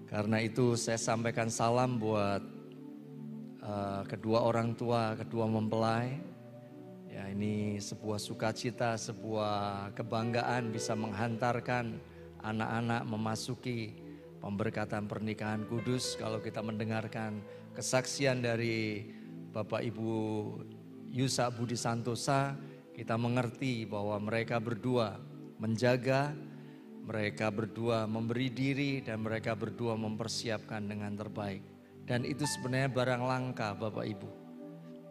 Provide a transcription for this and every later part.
Karena itu saya sampaikan salam buat kedua orang tua, kedua mempelai. Ya, ini sebuah sukacita, sebuah kebanggaan bisa menghantarkan anak-anak memasuki pemberkatan pernikahan kudus. Kalau kita mendengarkan kesaksian dari Bapak Ibu Yusa Budi Santosa, kita mengerti bahwa mereka berdua menjaga, mereka berdua memberi diri, dan mereka berdua mempersiapkan dengan terbaik. Dan itu sebenarnya barang langka Bapak Ibu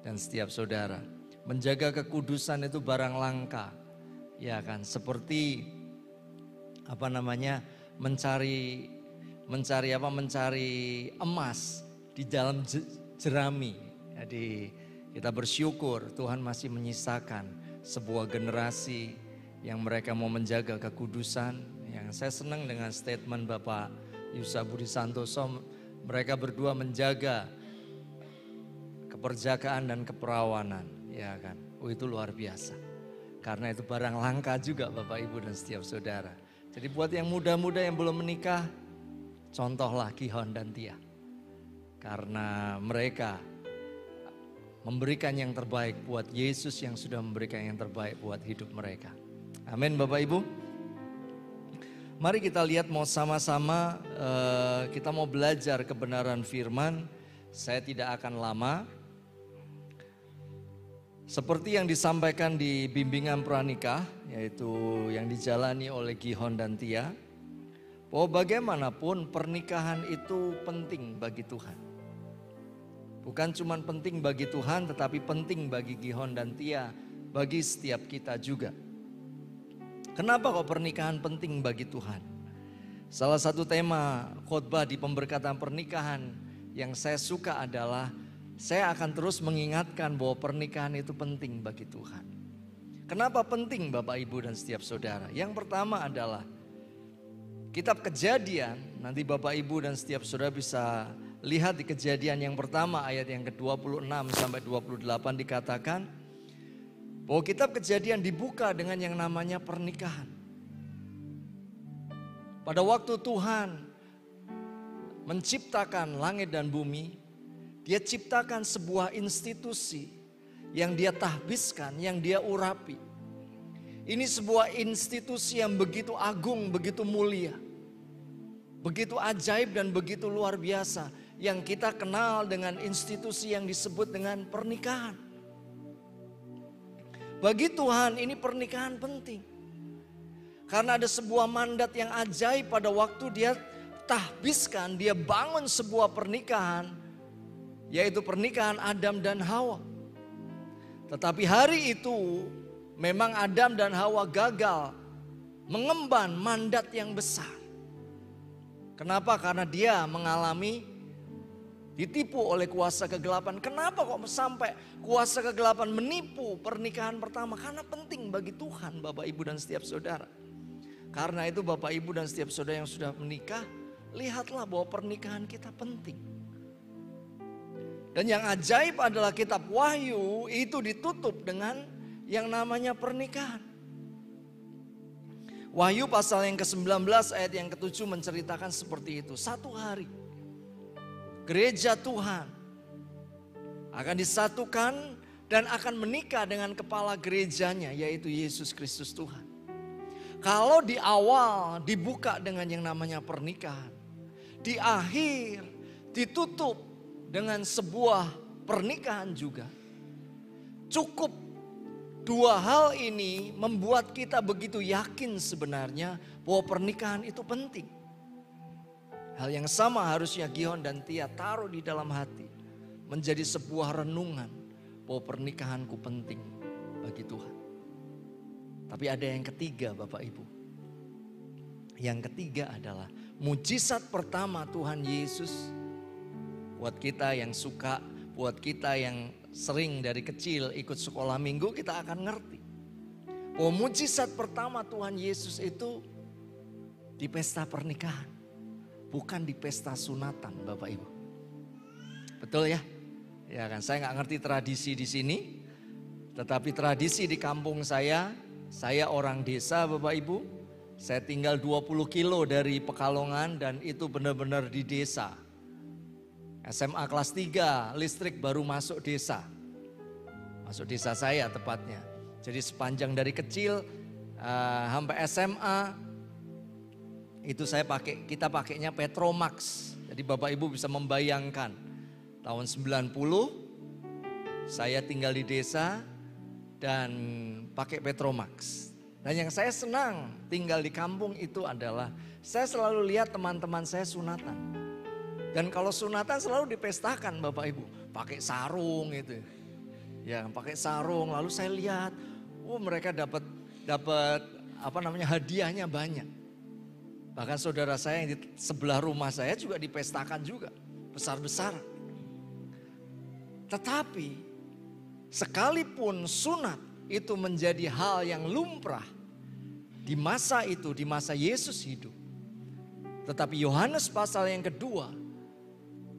dan setiap saudara. Menjaga kekudusan itu barang langka, ya kan? Seperti mencari emas di dalam jerami. Jadi kita bersyukur Tuhan masih menyisakan sebuah generasi yang mereka mau menjaga kekudusan. Yang saya senang dengan statement Bapak Yusa Budi Santoso, mereka berdua menjaga keperjakaan dan keperawanan, ya kan? Oh, itu luar biasa. Karena itu barang langka juga Bapak Ibu dan setiap saudara. Jadi buat yang muda-muda yang belum menikah, contohlah Gihon dan Tia. Karena mereka memberikan yang terbaik buat Yesus yang sudah memberikan yang terbaik buat hidup mereka. Amin Bapak Ibu. Mari kita lihat mau sama-sama kita mau belajar kebenaran firman. Saya tidak akan lama. Seperti yang disampaikan di bimbingan pranikah, yaitu yang dijalani oleh Gihon dan Tia, bahwa bagaimanapun pernikahan itu penting bagi Tuhan. Bukan cuma penting bagi Tuhan, tetapi penting bagi Gihon dan Tia, bagi setiap kita juga. Kenapa kok pernikahan penting bagi Tuhan? Salah satu tema khotbah di pemberkatan pernikahan yang saya suka adalah saya akan terus mengingatkan bahwa pernikahan itu penting bagi Tuhan. Kenapa penting Bapak Ibu dan setiap saudara? Yang pertama adalah kitab Kejadian, nanti Bapak Ibu dan setiap saudara bisa lihat di Kejadian yang pertama ayat yang ke-26 sampai 28 dikatakan bahwa kitab Kejadian dibuka dengan yang namanya pernikahan. Pada waktu Tuhan menciptakan langit dan bumi, Dia ciptakan sebuah institusi yang Dia tahbiskan, yang Dia urapi. Ini sebuah institusi yang begitu agung, begitu mulia, begitu ajaib dan begitu luar biasa, yang kita kenal dengan institusi yang disebut dengan pernikahan. Bagi Tuhan ini pernikahan penting. Karena ada sebuah mandat yang ajaib pada waktu Dia tahbiskan, Dia bangun sebuah pernikahan, yaitu pernikahan Adam dan Hawa. Tetapi hari itu memang Adam dan Hawa gagal mengemban mandat yang besar. Kenapa? Karena dia mengalami ditipu oleh kuasa kegelapan. Kenapa kok sampai kuasa kegelapan menipu pernikahan pertama? Karena penting bagi Tuhan Bapak Ibu dan setiap saudara. Karena itu Bapak Ibu dan setiap saudara yang sudah menikah, lihatlah bahwa pernikahan kita penting. Dan yang ajaib adalah kitab Wahyu itu ditutup dengan yang namanya pernikahan. Wahyu pasal yang ke-19 ayat yang ke-7 menceritakan seperti itu. Satu hari gereja Tuhan akan disatukan dan akan menikah dengan kepala gerejanya, yaitu Yesus Kristus Tuhan. Kalau di awal dibuka dengan yang namanya pernikahan, di akhir ditutup dengan sebuah pernikahan juga. Cukup dua hal ini membuat kita begitu yakin sebenarnya bahwa pernikahan itu penting. Hal yang sama harusnya Gihon dan Tia taruh di dalam hati. Menjadi sebuah renungan bahwa pernikahanku penting bagi Tuhan. Tapi ada yang ketiga Bapak Ibu. Yang ketiga adalah mujizat pertama Tuhan Yesus. Buat kita yang suka, buat kita yang sering dari kecil ikut sekolah minggu, kita akan ngerti. Bahwa mujizat pertama Tuhan Yesus itu di pesta pernikahan. Bukan di pesta sunatan Bapak Ibu. Betul ya? Ya kan, saya nggak ngerti tradisi di sini. Tetapi tradisi di kampung saya orang desa Bapak Ibu. Saya tinggal 20 kilo dari Pekalongan dan itu benar-benar di desa. SMA kelas 3, listrik baru masuk desa. Masuk desa saya tepatnya. Jadi sepanjang dari kecil sampai SMA itu kita pakainya Petromax. Jadi Bapak Ibu bisa membayangkan tahun 90 saya tinggal di desa dan pakai Petromax. Dan yang saya senang tinggal di kampung itu adalah saya selalu lihat teman-teman saya sunatan. Dan kalau sunatan selalu dipestakan Bapak Ibu, pakai sarung itu. Ya, pakai sarung. Lalu saya lihat, mereka dapat hadiahnya banyak. Bahkan saudara saya yang di sebelah rumah saya juga dipestakan juga, besar-besar. Tetapi sekalipun sunat itu menjadi hal yang lumrah di masa itu, di masa Yesus hidup. Tetapi Yohanes pasal yang kedua,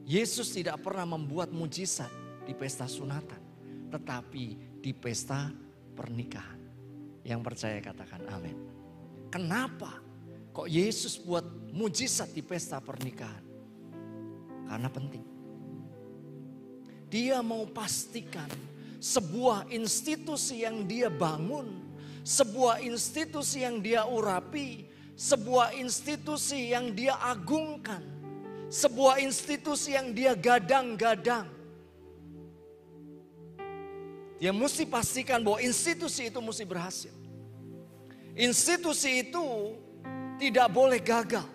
Yesus tidak pernah membuat mujizat di pesta sunatan, tetapi di pesta pernikahan. Yang percaya katakan amin. Kenapa kok Yesus buat mujizat di pesta pernikahan? Karena penting. Dia mau pastikan sebuah institusi yang dia bangun, sebuah institusi yang dia urapi, sebuah institusi yang dia agungkan, sebuah institusi yang dia gadang-gadang. Dia mesti pastikan bahwa institusi itu mesti berhasil. Institusi itu tidak boleh gagal.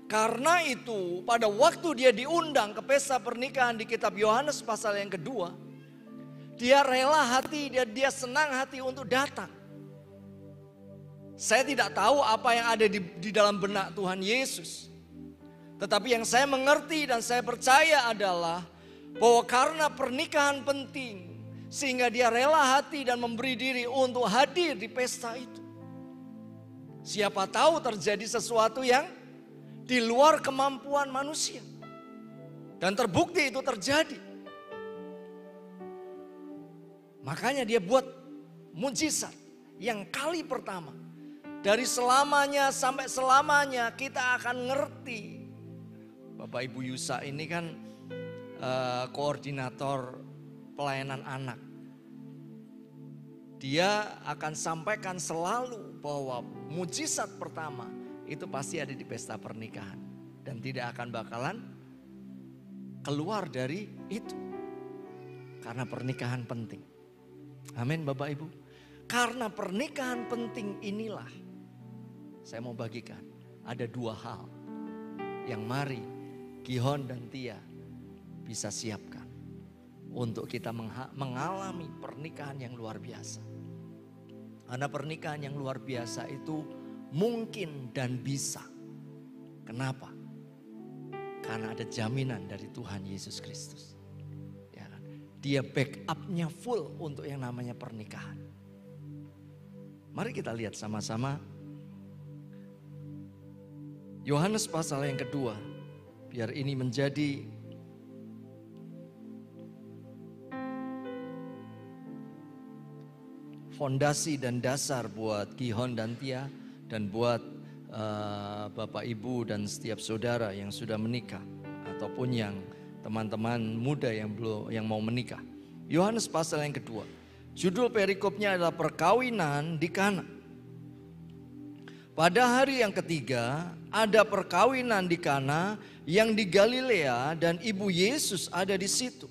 Karena itu pada waktu dia diundang ke pesta pernikahan di kitab Yohanes pasal yang kedua, dia rela hati, dia senang hati untuk datang. Saya tidak tahu apa yang ada di dalam benak Tuhan Yesus. Tetapi yang saya mengerti dan saya percaya adalah bahwa karena pernikahan penting, sehingga dia rela hati dan memberi diri untuk hadir di pesta itu. Siapa tahu terjadi sesuatu yang di luar kemampuan manusia. Dan terbukti itu terjadi. Makanya dia buat mujizat yang kali pertama. Dari selamanya sampai selamanya kita akan ngerti. Bapak Ibu Yusa ini kan koordinator pelayanan anak. Dia akan sampaikan selalu bahwa mujizat pertama itu pasti ada di pesta pernikahan. Dan tidak akan bakalan keluar dari itu. Karena pernikahan penting. Amin Bapak Ibu. Karena pernikahan penting inilah saya mau bagikan. Ada dua hal yang mari Gihon dan Tia bisa siapkan. Untuk kita mengalami pernikahan yang luar biasa. Karena pernikahan yang luar biasa itu mungkin dan bisa. Kenapa? Karena ada jaminan dari Tuhan Yesus Kristus. Ya kan? Dia backupnya full untuk yang namanya pernikahan. Mari kita lihat sama-sama. Yohanes pasal yang kedua. Biar ini menjadi fondasi dan dasar buat Gihon dan Tia dan buat Bapak Ibu dan setiap saudara yang sudah menikah ataupun yang teman-teman muda yang mau menikah. Yohanes pasal yang kedua. Judul perikopnya adalah perkawinan di Kana. Pada hari yang ketiga ada perkawinan di Kana yang di Galilea dan ibu Yesus ada di situ.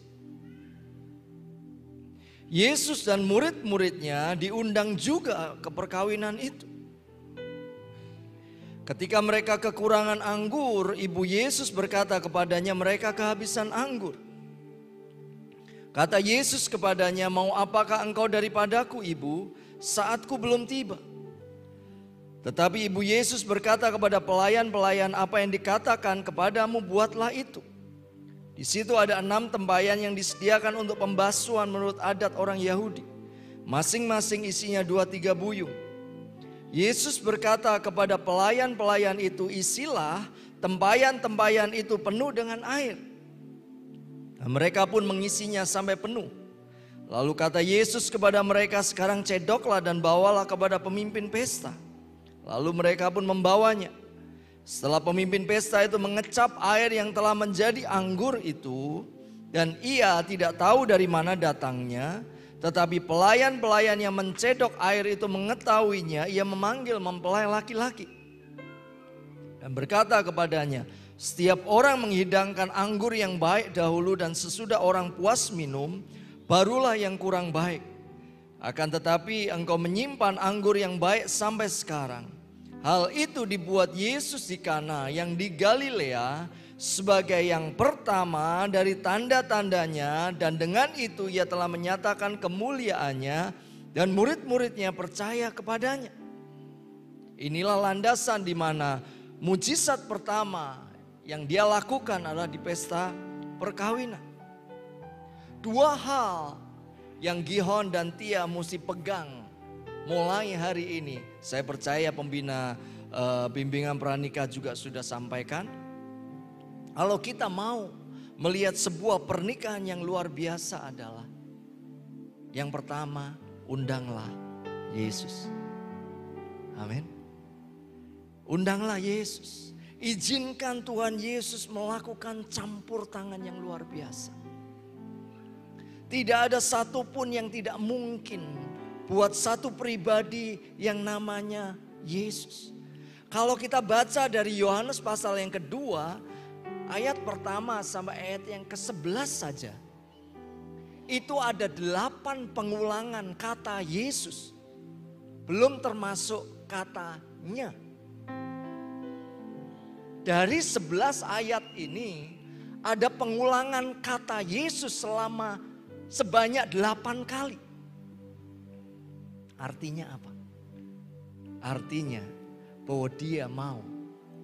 Yesus dan murid-muridnya diundang juga ke perkawinan itu. Ketika mereka kekurangan anggur, ibu Yesus berkata kepadanya, mereka kehabisan anggur. Kata Yesus kepadanya, mau apakah engkau daripadaku ibu, saatku belum tiba. Tetapi ibu Yesus berkata kepada pelayan-pelayan, apa yang dikatakan kepadamu buatlah itu. Di situ ada 6 tempayan yang disediakan untuk pembasuhan menurut adat orang Yahudi. Masing-masing isinya 2-3 buyung. Yesus berkata kepada pelayan-pelayan itu, isilah tempayan-tempayan itu penuh dengan air. Dan mereka pun mengisinya sampai penuh. Lalu kata Yesus kepada mereka, sekarang cedoklah dan bawalah kepada pemimpin pesta. Lalu mereka pun membawanya. Setelah pemimpin pesta itu mengecap air yang telah menjadi anggur itu, dan ia tidak tahu dari mana datangnya, tetapi pelayan-pelayan yang mencedok air itu mengetahuinya, ia memanggil mempelai laki-laki dan berkata kepadanya, setiap orang menghidangkan anggur yang baik dahulu, dan sesudah orang puas minum, barulah yang kurang baik. Akan tetapi engkau menyimpan anggur yang baik sampai sekarang. Hal itu dibuat Yesus di Kana yang di Galilea sebagai yang pertama dari tanda-tandanya, dan dengan itu ia telah menyatakan kemuliaannya dan murid-muridnya percaya kepadanya. Inilah landasan di mana mujizat pertama yang dia lakukan adalah di pesta perkawinan. Dua hal yang Gihon dan Tia mesti pegang mulai hari ini. Saya percaya pembina bimbingan pranikah juga sudah sampaikan. Kalau kita mau melihat sebuah pernikahan yang luar biasa adalah, yang pertama, undanglah Yesus. Amin. Undanglah Yesus. Izinkan Tuhan Yesus melakukan campur tangan yang luar biasa. Tidak ada satupun yang tidak mungkin buat satu pribadi yang namanya Yesus. Kalau kita baca dari Yohanes pasal yang kedua, ayat pertama sampai ayat yang ke-11 saja, itu ada 8 pengulangan kata Yesus. Belum termasuk katanya. Dari 11 ayat ini ada pengulangan kata Yesus selama sebanyak 8 kali. Artinya apa? Artinya bahwa dia mau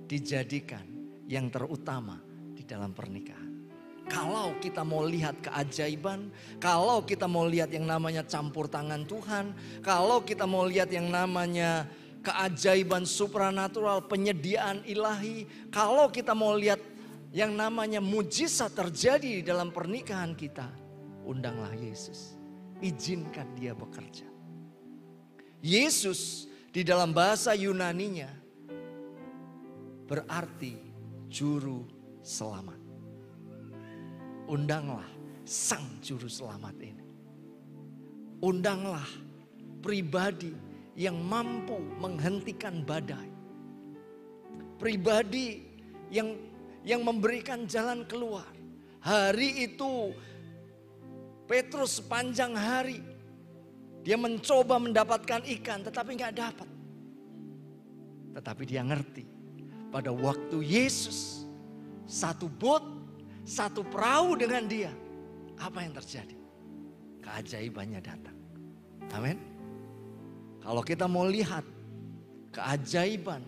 dijadikan yang terutama di dalam pernikahan. Kalau kita mau lihat keajaiban, kalau kita mau lihat yang namanya campur tangan Tuhan, kalau kita mau lihat yang namanya keajaiban supranatural, penyediaan ilahi, kalau kita mau lihat yang namanya mujizat terjadi di dalam pernikahan kita, undanglah Yesus. Izinkan dia bekerja. Yesus di dalam bahasa Yunaninya berarti juru selamat. Undanglah sang juru selamat ini. Undanglah pribadi yang mampu menghentikan badai. Pribadi yang memberikan jalan keluar. Hari itu Petrus sepanjang hari dia mencoba mendapatkan ikan tetapi gak dapat. Tetapi dia ngerti pada waktu Yesus satu bot, satu perahu dengan dia, apa yang terjadi? Keajaibannya datang. Amin. Kalau kita mau lihat keajaiban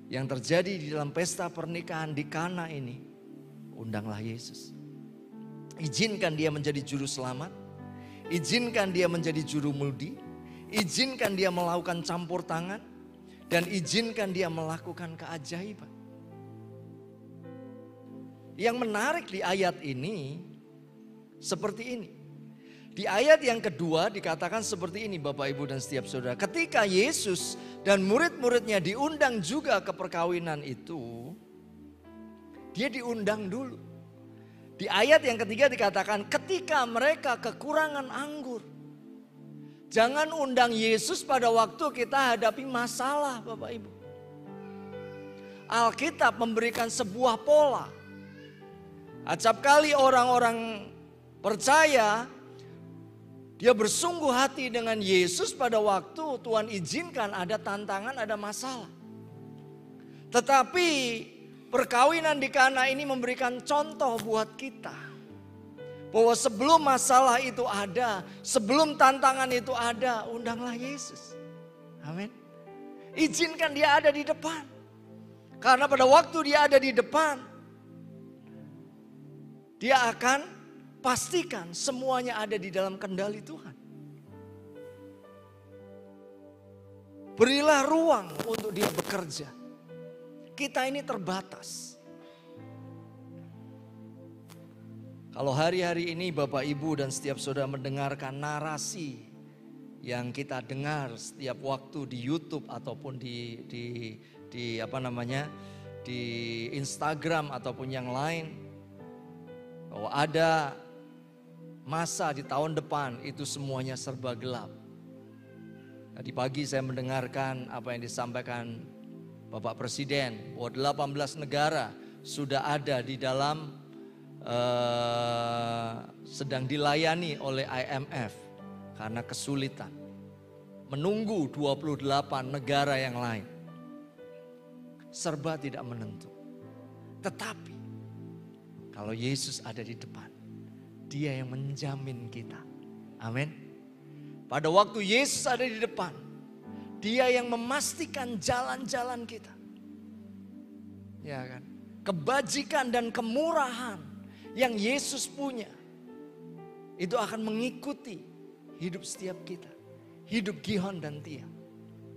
yang terjadi di dalam pesta pernikahan di Kana ini, undanglah Yesus. Izinkan dia menjadi juru selamat. Izinkan dia menjadi juru mudi. Izinkan dia melakukan campur tangan. Dan izinkan dia melakukan keajaiban. Yang menarik di ayat ini seperti ini. Di ayat yang kedua dikatakan seperti ini Bapak Ibu dan setiap saudara. Ketika Yesus dan murid-muridnya diundang juga ke perkawinan itu, dia diundang dulu. Di ayat yang ketiga dikatakan ketika mereka kekurangan anggur. Jangan undang Yesus pada waktu kita hadapi masalah Bapak Ibu. Alkitab memberikan sebuah pola. Acap kali orang-orang percaya dia bersungguh hati dengan Yesus pada waktu Tuhan izinkan ada tantangan, ada masalah. Tetapi perkawinan di Kana ini memberikan contoh buat kita. Bahwa sebelum masalah itu ada, sebelum tantangan itu ada, undanglah Yesus. Amin. Izinkan dia ada di depan. Karena pada waktu dia ada di depan, dia akan pastikan semuanya ada di dalam kendali Tuhan. Berilah ruang untuk dia bekerja. Kita ini terbatas. Kalau hari-hari ini Bapak Ibu dan setiap saudara mendengarkan narasi yang kita dengar setiap waktu di YouTube ataupun di Instagram ataupun yang lain, bahwa ada masa di tahun depan itu semuanya serba gelap. Tadi pagi saya mendengarkan apa yang disampaikan Bapak Presiden, bahwa 18 negara sudah ada di dalam sedang dilayani oleh IMF karena kesulitan menunggu 28 negara yang lain. Serba tidak menentu. Tetapi kalau Yesus ada di depan, Dia yang menjamin kita. Amin. Pada waktu Yesus ada di depan, Dia yang memastikan jalan-jalan kita. Ya kan? Kebajikan dan kemurahan yang Yesus punya itu akan mengikuti hidup setiap kita. Hidup Gihon dan Tia.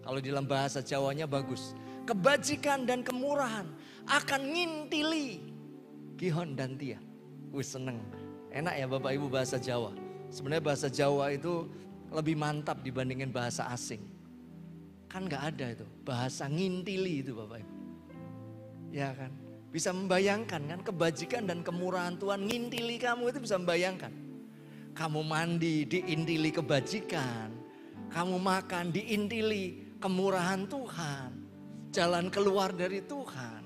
Kalau dalam bahasa Jawanya bagus. Kebajikan dan kemurahan akan ngintili Gihon dan Tia. Seneng. Enak ya Bapak Ibu bahasa Jawa. Sebenarnya bahasa Jawa itu lebih mantap dibandingin bahasa asing. Kan gak ada itu. Bahasa ngintili itu Bapak Ibu. Ya kan. Bisa membayangkan kan kebajikan dan kemurahan Tuhan ngintili kamu itu bisa membayangkan. Kamu mandi diintili kebajikan, kamu makan diintili kemurahan Tuhan, jalan keluar dari Tuhan,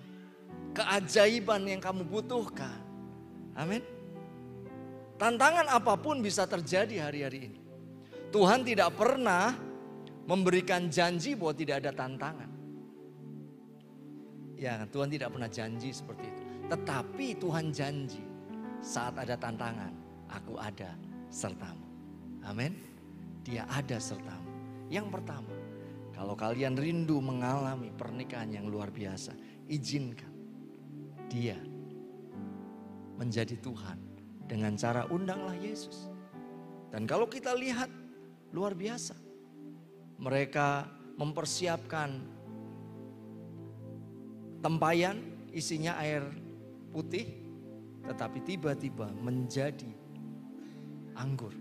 keajaiban yang kamu butuhkan. Amin. Tantangan apapun bisa terjadi hari-hari ini. Tuhan tidak pernah memberikan janji bahwa tidak ada tantangan. Ya, Tuhan tidak pernah janji seperti itu. Tetapi Tuhan janji saat ada tantangan, aku ada sertamu. Amin. Dia ada sertamu. Yang pertama, kalau kalian rindu mengalami pernikahan yang luar biasa, izinkan Dia menjadi Tuhan dengan cara undanglah Yesus. Dan kalau kita lihat luar biasa, mereka mempersiapkan tempayan isinya air putih, tetapi tiba-tiba menjadi anggur.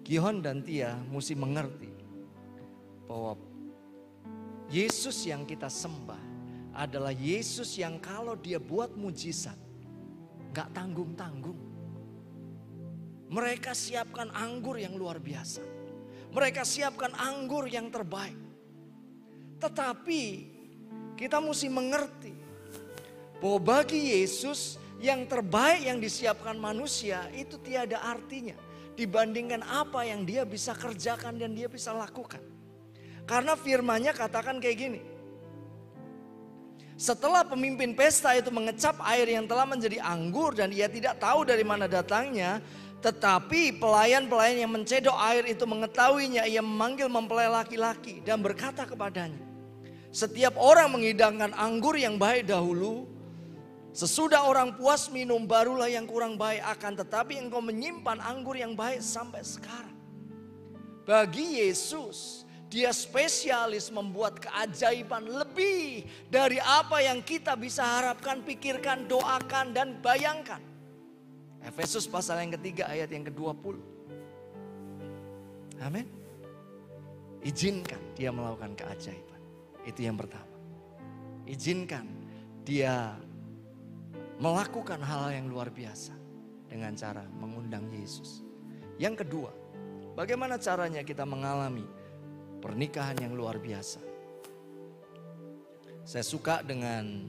Gihon dan Tia mesti mengerti bahwa Yesus yang kita sembah adalah Yesus yang kalau Dia buat mujizat gak tanggung-tanggung. Mereka siapkan anggur yang luar biasa. Mereka siapkan anggur yang terbaik. Tetapi kita mesti mengerti bahwa bagi Yesus yang terbaik yang disiapkan manusia itu tiada artinya dibandingkan apa yang Dia bisa kerjakan dan Dia bisa lakukan. Karena firman-Nya katakan kayak gini. Setelah pemimpin pesta itu mengecap air yang telah menjadi anggur dan ia tidak tahu dari mana datangnya, tetapi pelayan-pelayan yang mencedok air itu mengetahuinya, ia memanggil mempelai laki-laki dan berkata kepadanya, setiap orang menghidangkan anggur yang baik dahulu, sesudah orang puas minum barulah yang kurang baik, akan tetapi engkau menyimpan anggur yang baik sampai sekarang. Bagi Yesus, Dia spesialis membuat keajaiban lebih dari apa yang kita bisa harapkan, pikirkan, doakan dan bayangkan. Efesus pasal yang ketiga ayat yang ke-20. Amin. Izinkan Dia melakukan keajaiban. Itu yang pertama. Izinkan Dia melakukan hal yang luar biasa dengan cara mengundang Yesus. Yang kedua, bagaimana caranya kita mengalami pernikahan yang luar biasa? Saya suka dengan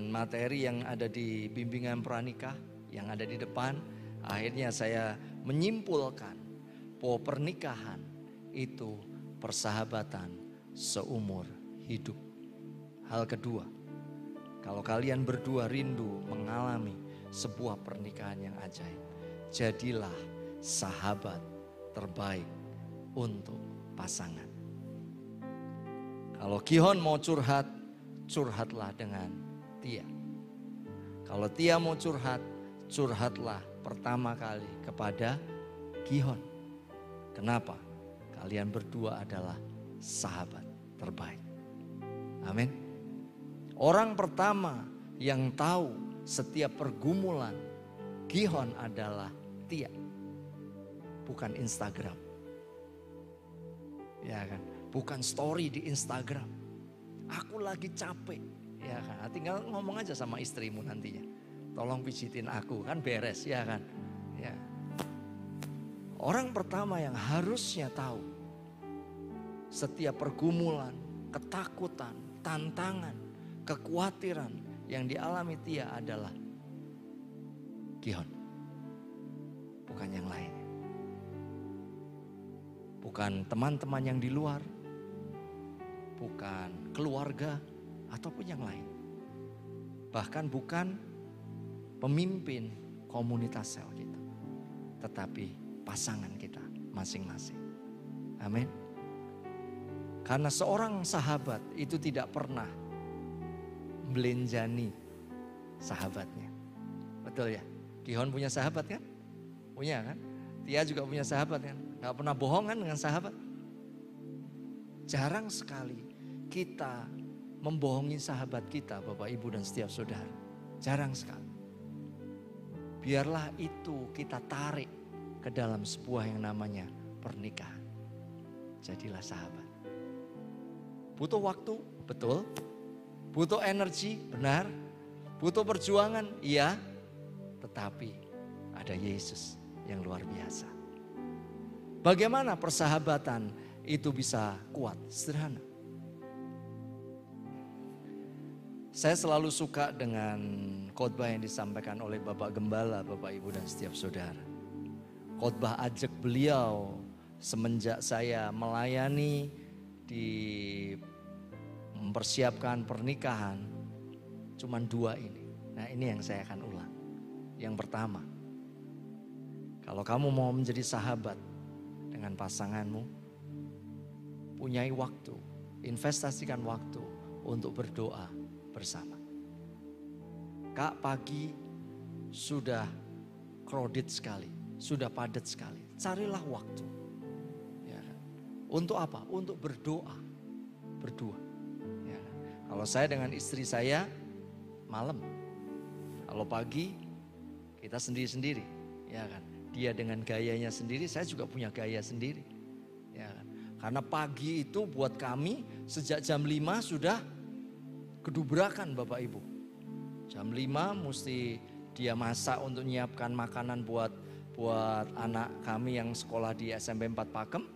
materi yang ada di bimbingan pranikah yang ada di depan. Akhirnya saya menyimpulkan bahwa pernikahan itu persahabatan seumur hidup. Hal kedua, kalau kalian berdua rindu mengalami sebuah pernikahan yang ajaib, jadilah sahabat terbaik untuk pasangan. Kalau Gihon mau curhat, curhatlah dengan Tia. Kalau Tia mau curhat, curhatlah pertama kali kepada Gihon. Kenapa? Kalian berdua adalah sahabat terbaik. Amin. Orang pertama yang tahu setiap pergumulan Gihon adalah Tia. bukan Instagram. Ya kan, bukan story di Instagram. Aku lagi capek, ya kan. Tinggal ngomong aja sama istrimu nantinya. Tolong pijitin aku, kan beres, ya kan. Ya. Orang pertama yang harusnya tahu setiap pergumulan, ketakutan, tantangan, kekhawatiran yang dialami Tia adalah Gihon. Bukan yang lain. Bukan teman-teman yang di luar, bukan keluarga ataupun yang lain. Bahkan bukan pemimpin komunitas sel kita, tetapi pasangan kita masing-masing. Amin. Karena seorang sahabat itu tidak pernah melenjani sahabatnya. Betul ya? Gihon punya sahabat kan? Punya kan? Tia juga punya sahabat kan? Gak pernah bohong kan dengan sahabat? Jarang sekali kita membohongi sahabat kita, Bapak Ibu dan setiap saudara. Jarang sekali. Biarlah itu kita tarik ke dalam sebuah yang namanya pernikahan. Jadilah sahabat. Butuh waktu, betul. Butuh energi, benar. Butuh perjuangan, iya. Tetapi ada Yesus yang luar biasa. Bagaimana persahabatan itu bisa kuat? Sederhana. Saya selalu suka dengan khotbah yang disampaikan oleh Bapak Gembala, Bapak Ibu dan setiap saudara. Khotbah ajak beliau semenjak saya melayani di mempersiapkan pernikahan, cuman 2 ini. Nah, ini yang saya akan ulang. Yang pertama, kalau kamu mau menjadi sahabat dengan pasanganmu, punyai waktu, investasikan waktu untuk berdoa bersama. Kak, pagi sudah crowded sekali, sudah padat sekali. Carilah waktu. Ya. Untuk apa? Untuk berdoa, berdua. Ya. Kalau saya dengan istri saya malam, kalau pagi kita sendiri-sendiri, ya kan. Dia dengan gayanya sendiri, saya juga punya gaya sendiri. Ya kan? Karena pagi itu buat kami sejak jam 5 sudah kedubrakan Bapak Ibu. Jam 5 mesti dia masak untuk menyiapkan makanan buat anak kami yang sekolah di SMP 4 Pakem.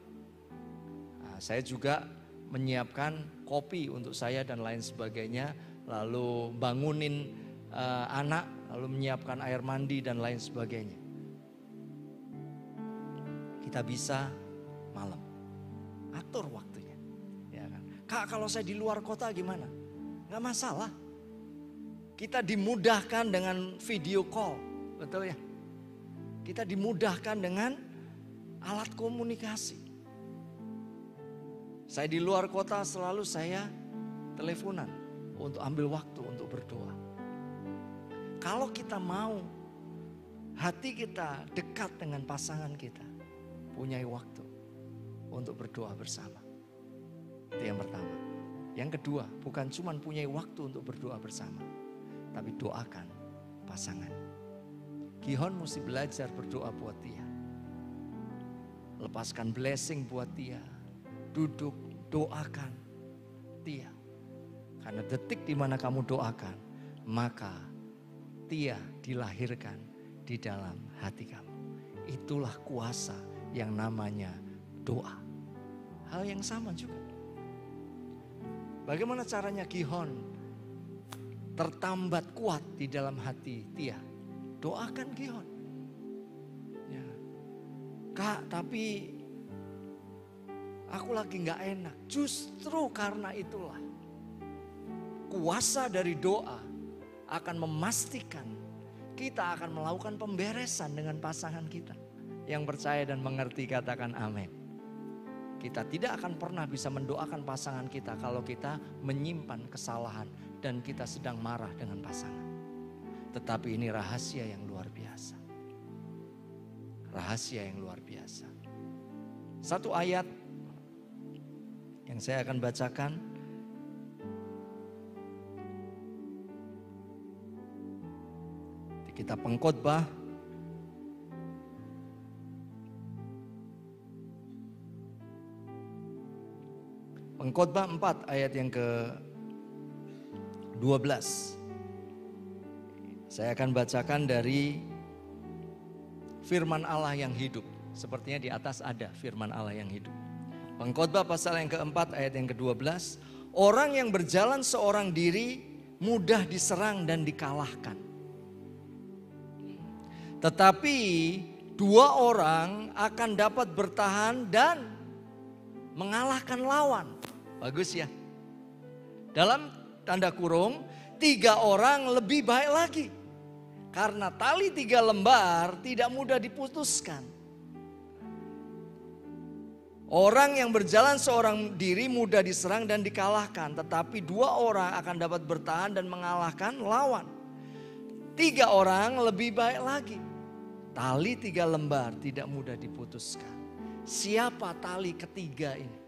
Nah, saya juga menyiapkan kopi untuk saya dan lain sebagainya. Lalu bangunin anak, lalu menyiapkan air mandi dan lain sebagainya. Kita bisa malam, atur waktunya. Ya kan? Kak, kalau saya di luar kota gimana? Gak masalah. Kita dimudahkan dengan video call, betul ya? Kita dimudahkan dengan alat komunikasi. Saya di luar kota selalu saya teleponan untuk ambil waktu untuk berdoa. Kalau kita mau hati kita dekat dengan pasangan kita, punyai waktu untuk berdoa bersama. Itu yang pertama. Yang kedua, bukan cuma punyai waktu untuk berdoa bersama, tapi doakan pasangan. Gihon mesti belajar berdoa buat dia. Lepaskan blessing buat dia. Duduk, doakan dia. Karena detik di mana kamu doakan, maka dia dilahirkan di dalam hati kamu. Itulah kuasa yang namanya doa. Hal yang sama juga. Bagaimana caranya Gihon tertambat kuat di dalam hati Tia? Doakan Gihon. Ya. Kak, tapi aku lagi gak enak. Justru karena itulah kuasa dari doa akan memastikan kita akan melakukan pemberesan dengan pasangan kita. Yang percaya dan mengerti katakan amin. Kita tidak akan pernah bisa mendoakan pasangan kita kalau kita menyimpan kesalahan dan kita sedang marah dengan pasangan. Tetapi ini rahasia yang luar biasa. Rahasia yang luar biasa. Satu ayat yang saya akan bacakan. Di kitab Pengkhotbah Pengkhotbah 4 ayat yang ke-12. Saya akan bacakan dari firman Allah yang hidup. Sepertinya di atas ada firman Allah yang hidup. Pengkhotbah pasal yang ke-4 ayat yang ke-12. Orang yang berjalan seorang diri mudah diserang dan dikalahkan. Tetapi dua orang akan dapat bertahan dan mengalahkan lawan. Bagus ya. Dalam tanda kurung, 3 orang lebih baik lagi. Karena tali 3 lembar tidak mudah diputuskan. Orang yang berjalan seorang diri mudah diserang dan dikalahkan. Tetapi 2 orang akan dapat bertahan dan mengalahkan lawan. 3 orang lebih baik lagi. Tali 3 lembar tidak mudah diputuskan. Siapa tali ketiga ini?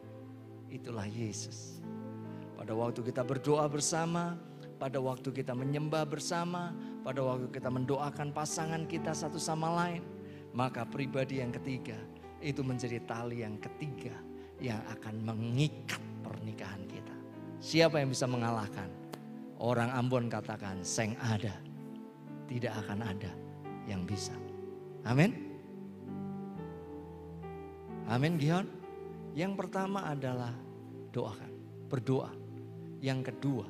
Itulah Yesus. Pada waktu kita berdoa bersama, pada waktu kita menyembah bersama, pada waktu kita mendoakan pasangan kita satu sama lain, maka pribadi yang ketiga itu menjadi tali yang ketiga yang akan mengikat pernikahan kita. Siapa yang bisa mengalahkan? Orang Ambon katakan, seng ada, tidak akan ada yang bisa. Amin. Amin, Gihon. Yang pertama adalah doakan, berdoa. Yang kedua,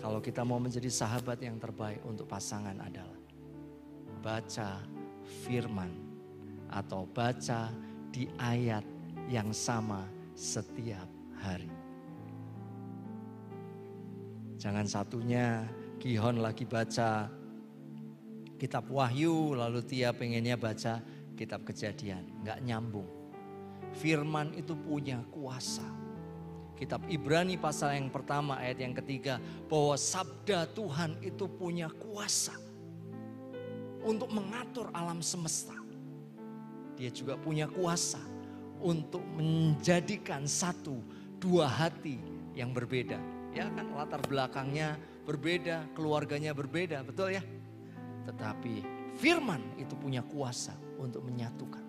kalau kita mau menjadi sahabat yang terbaik untuk pasangan adalah baca firman atau baca di ayat yang sama setiap hari. Jangan satunya Gihon lagi baca kitab Wahyu lalu Tia pengennya baca kitab Kejadian, nggak nyambung. Firman itu punya kuasa. Kitab Ibrani pasal yang pertama ayat yang ketiga, bahwa sabda Tuhan itu punya kuasa untuk mengatur alam semesta. Dia juga punya kuasa untuk menjadikan 1-2 hati yang berbeda. Ya kan, latar belakangnya berbeda, keluarganya berbeda, betul ya? Tetapi firman itu punya kuasa untuk menyatukan.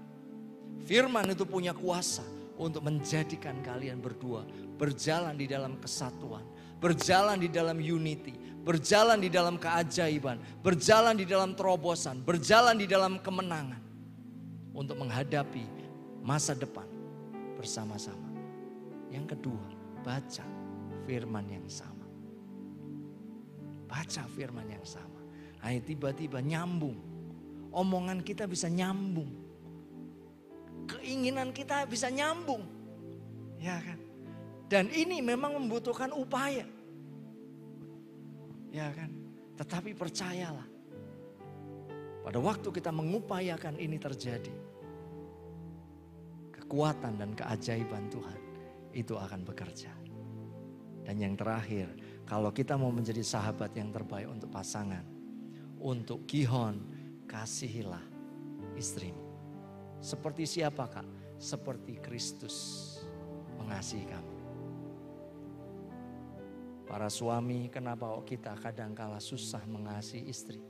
Firman itu punya kuasa untuk menjadikan kalian berdua berjalan di dalam kesatuan, berjalan di dalam unity, berjalan di dalam keajaiban, berjalan di dalam terobosan, berjalan di dalam kemenangan untuk menghadapi masa depan bersama-sama. Yang kedua, baca firman yang sama. Baca firman yang sama. Nah, tiba-tiba nyambung. Omongan kita bisa nyambung. Keinginan kita bisa nyambung. Ya kan? Dan ini memang membutuhkan upaya. Ya kan? Tetapi percayalah. Pada waktu kita mengupayakan ini terjadi, kekuatan dan keajaiban Tuhan itu akan bekerja. Dan yang terakhir, kalau kita mau menjadi sahabat yang terbaik untuk pasangan, untuk Gihon, kasihilah istrimu. Seperti siapa, Kak? Seperti Kristus mengasihi kamu. Para suami, kenapa kita kadangkala susah mengasihi istri?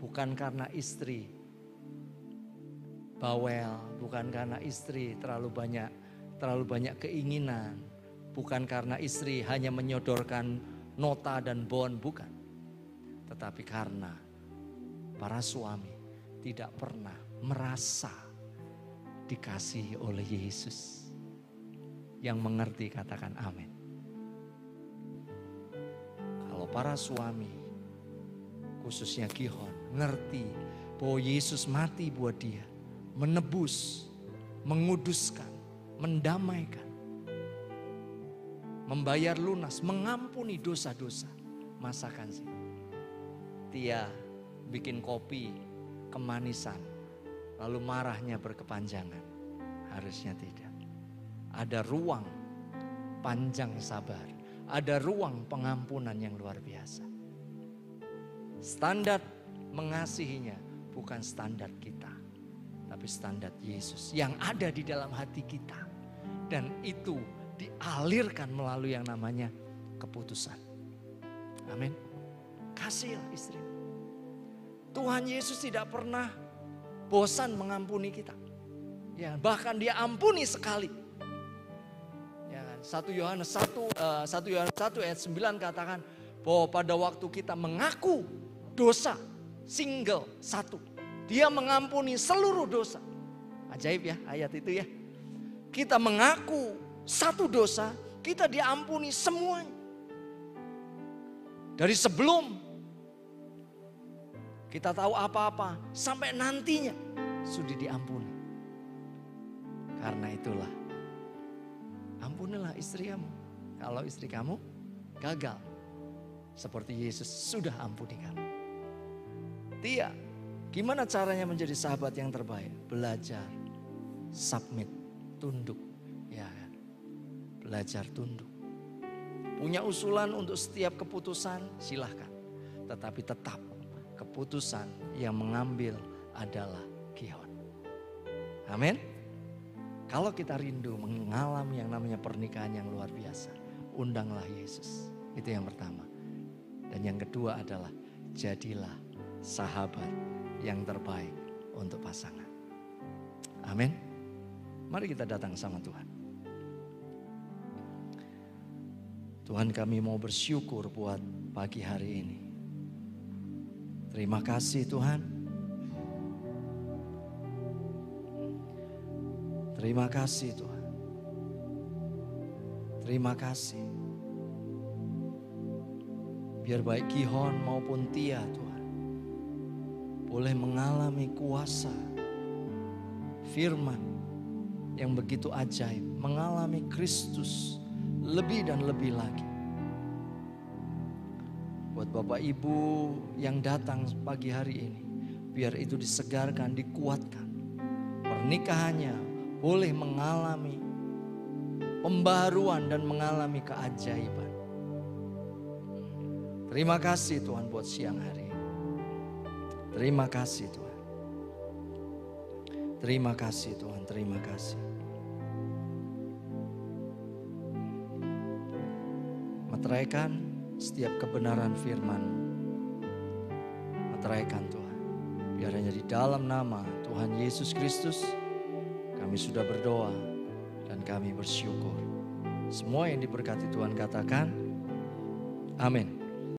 Bukan karena istri bawel, bukan karena istri terlalu banyak keinginan, bukan karena istri hanya menyodorkan nota dan bond, bukan. Tetapi karena para suami tidak pernah merasa dikasihi oleh Yesus. Yang mengerti katakan amin. Kalau para suami, khususnya Gihon, ngerti bahwa Yesus mati buat dia, menebus, menguduskan, mendamaikan, membayar lunas, mengampuni dosa-dosa. Masakan sih, Tia bikin kopi kemanisan, lalu marahnya berkepanjangan. Harusnya tidak. Ada ruang panjang sabar, ada ruang pengampunan yang luar biasa. Standar mengasihinya bukan standar kita, tapi standar Yesus yang ada di dalam hati kita. Dan itu dialirkan melalui yang namanya keputusan. Amin. Kasihilah istri. Tuhan Yesus tidak pernah bosan mengampuni kita. Ya, bahkan dia ampuni sekali. 1 Yohanes 1 ayat 9 katakan bahwa pada waktu kita mengaku dosa, single satu, Dia mengampuni seluruh dosa. Ajaib ya ayat itu ya. Kita mengaku satu dosa, kita diampuni semuanya. Dari sebelum kita tahu apa-apa sampai nantinya sudah diampuni. Karena itulah, ampunilah istri kamu. Kalau istri kamu gagal, seperti Yesus sudah ampuni kamu. Tia, gimana caranya menjadi sahabat yang terbaik? Belajar, submit, tunduk. Ya, belajar tunduk. Punya usulan untuk setiap keputusan, silahkan. Tetapi tetap keputusan yang mengambil adalah Gihon. Amin. Kalau kita rindu mengalami yang namanya pernikahan yang luar biasa, undanglah Yesus. Itu yang pertama. Dan yang kedua adalah jadilah sahabat yang terbaik untuk pasangan. Amin. Mari kita datang sama Tuhan. Tuhan, kami mau bersyukur buat pagi hari ini. Terima kasih Tuhan. Terima kasih Tuhan. Terima kasih. Biar baik Gihon maupun Tia Tuhan, boleh mengalami kuasa firman yang begitu ajaib. Mengalami Kristus lebih dan lebih lagi. Buat Bapak Ibu yang datang pagi hari ini, biar itu disegarkan, dikuatkan. Pernikahannya boleh mengalami pembaruan dan mengalami keajaiban. Terima kasih Tuhan buat siang hari ini. Terima kasih Tuhan. Terima kasih Tuhan, terima kasih. Meteraikan setiap kebenaran firman. Meteraikan Tuhan. Biar hanya di dalam nama Tuhan Yesus Kristus kami sudah berdoa dan kami bersyukur. Semua yang diberkati Tuhan katakan, amin.